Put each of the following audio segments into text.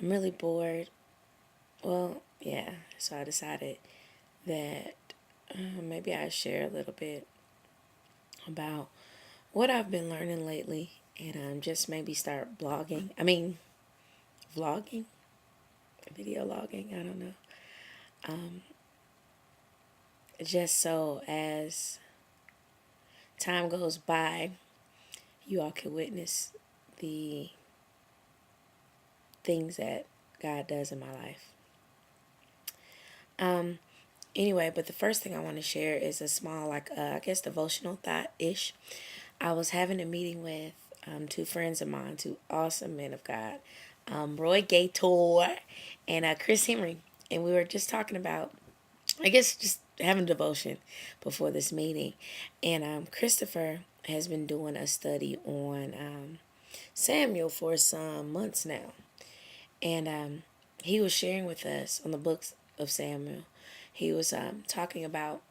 I'm really bored. Well, yeah, so I decided that maybe I share a little bit about what I've been learning lately and just maybe start blogging. I mean, vlogging, video logging, I don't know. Um, just so as time goes by, you all can witness the things that God does in my life. Um, anyway, but the first thing I want to share is a small, I guess, devotional thought ish. I was having a meeting with two friends of mine, two awesome men of God, Roy Gator and Chris Henry. And we were just talking about, I guess, just having devotion before this meeting. And Christopher has been doing a study on Samuel for some months now. And he was sharing with us on the books of Samuel. He was talking about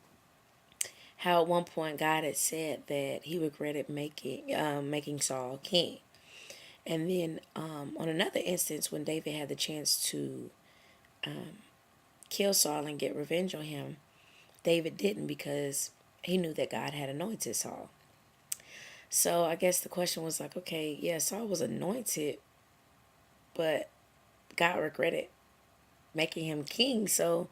how at one point God had said that he regretted making Saul king. And then on another instance, when David had the chance to kill Saul and get revenge on him, David didn't because he knew that God had anointed Saul. So I guess the question was like, okay, yeah, Saul was anointed, but God regretted making him king. So,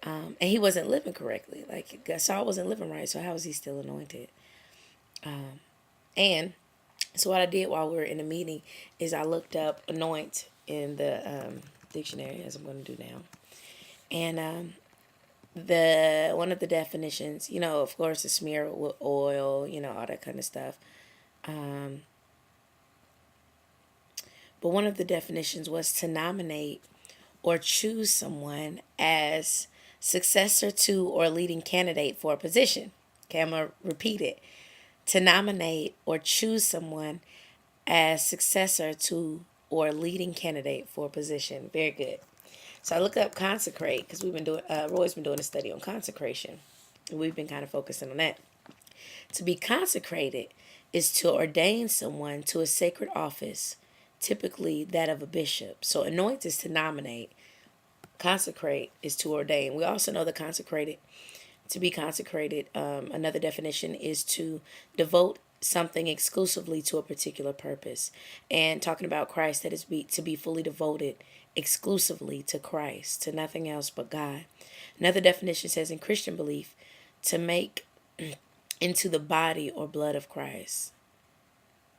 and he wasn't living correctly. Like Saul wasn't living right. So how was he still anointed? And so what I did while we were in the meeting is I looked up anoint in the dictionary, as I'm going to do now. And the one of the definitions, of course, is smear with oil, all that kind of stuff. Um, but one of the definitions was to nominate or choose someone as successor to or leading candidate for a position. Okay, I'm going to repeat it. To nominate or choose someone as successor to or leading candidate for a position. Very good. So I looked up consecrate because Roy's been doing a study on consecration. And we've been kind of focusing on that. To be consecrated is to ordain someone to a sacred office, typically that of a bishop. So anoint is to nominate. Consecrate is to ordain. We also know that to be consecrated, another definition is to devote something exclusively to a particular purpose. And talking about Christ, that is to be fully devoted exclusively to Christ, to nothing else but God. Another definition says in Christian belief, to make into the body or blood of Christ.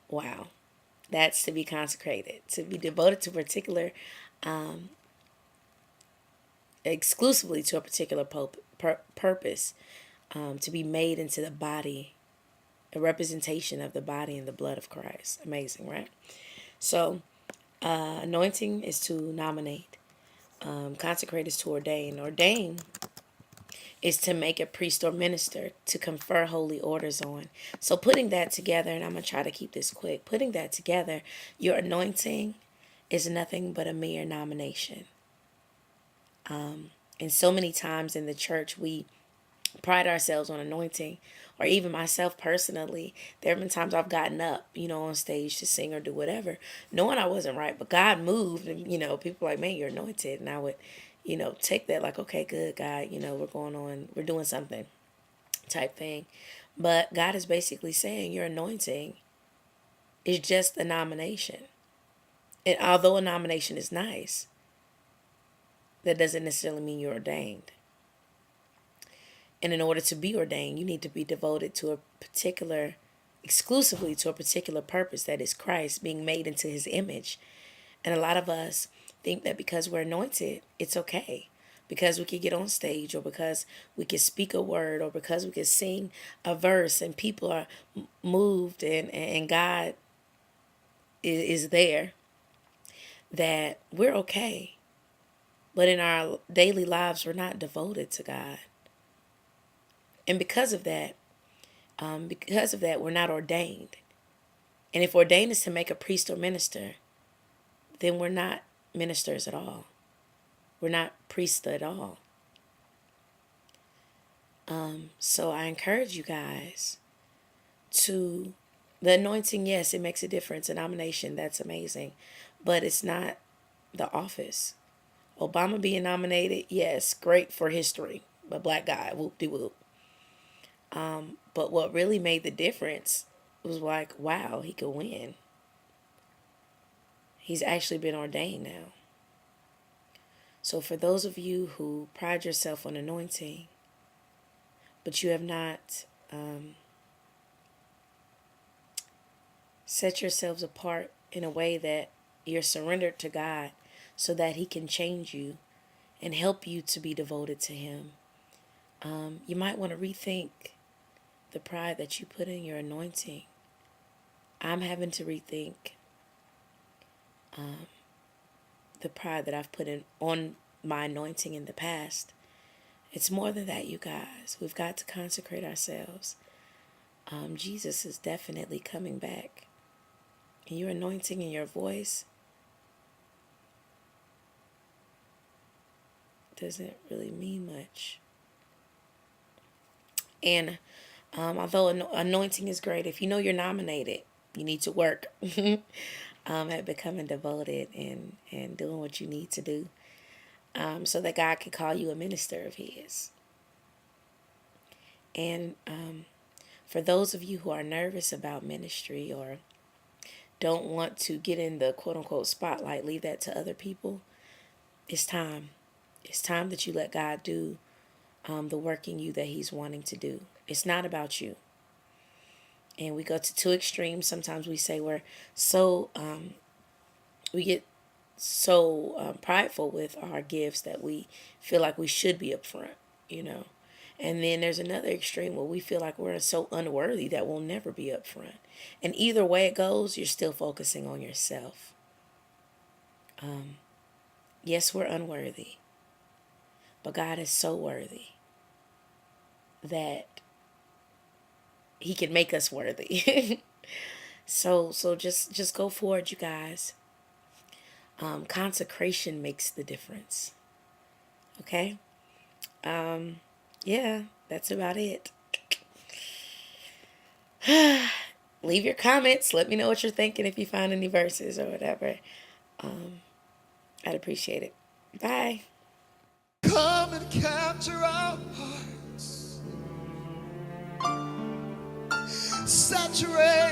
Wow. That's to be consecrated, to be devoted to a particular, exclusively to a particular purpose, to be made into the body, a representation of the body and the blood of Christ. Amazing, right? So, anointing is to nominate. Consecrate is to ordain. Ordain is to make a priest or minister, to confer holy orders on. So putting that together, and I'm going to try to keep this quick, putting that together, your anointing is nothing but a mere nomination. And so many times in the church, we pride ourselves on anointing, or even myself personally. There have been times I've gotten up, on stage to sing or do whatever, knowing I wasn't right, but God moved, and people were like, man, you're anointed. And I would, take that like, okay, good, God, we're doing something type thing. But God is basically saying your anointing is just a nomination. And although a nomination is nice, that doesn't necessarily mean you're ordained. And in order to be ordained, you need to be devoted to exclusively to a particular purpose, that is Christ being made into his image. And a lot of us think that because we're anointed, it's okay. Because we could get on stage, or because we could speak a word, or because we could sing a verse and people are moved and God is there, that we're okay. But in our daily lives, we're not devoted to God. And because of that, we're not ordained. And if ordained is to make a priest or minister, then we're not ministers at all. We're not priests at all. So I encourage you guys to, the anointing, yes, it makes a difference. A nomination, that's amazing. But it's not the office. Obama being nominated, yes, great for history. A black guy, whoop-de-whoop. But what really made the difference was like, wow, he could win. He's actually been ordained now. So for those of you who pride yourself on anointing, but you have not set yourselves apart in a way that you're surrendered to God so that he can change you and help you to be devoted to him, you might want to rethink the pride that you put in your anointing. I'm having to rethink the pride that I've put in on my anointing in the past. It's more than that, you guys. We've got to consecrate ourselves. Jesus is definitely coming back. And your anointing in your voice doesn't really mean much. And although anointing is great, if you know you're nominated, you need to work at becoming devoted and doing what you need to do so that God can call you a minister of his. And for those of you who are nervous about ministry or don't want to get in the quote-unquote spotlight, leave that to other people, it's time. It's time that you let God do the work in you that he's wanting to do. It's not about you. And we go to two extremes. Sometimes we say we're so, we get so prideful with our gifts that we feel like we should be up front, you know. And then there's another extreme where we feel like we're so unworthy that we'll never be up front. And either way it goes, you're still focusing on yourself. Yes, we're unworthy, but God is so worthy that he can make us worthy. so just go forward, you guys. Consecration makes the difference. Okay? Yeah, that's about it. Leave your comments. Let me know what you're thinking if you find any verses or whatever. I'd appreciate it. Bye. Come and capture our hearts. Saturate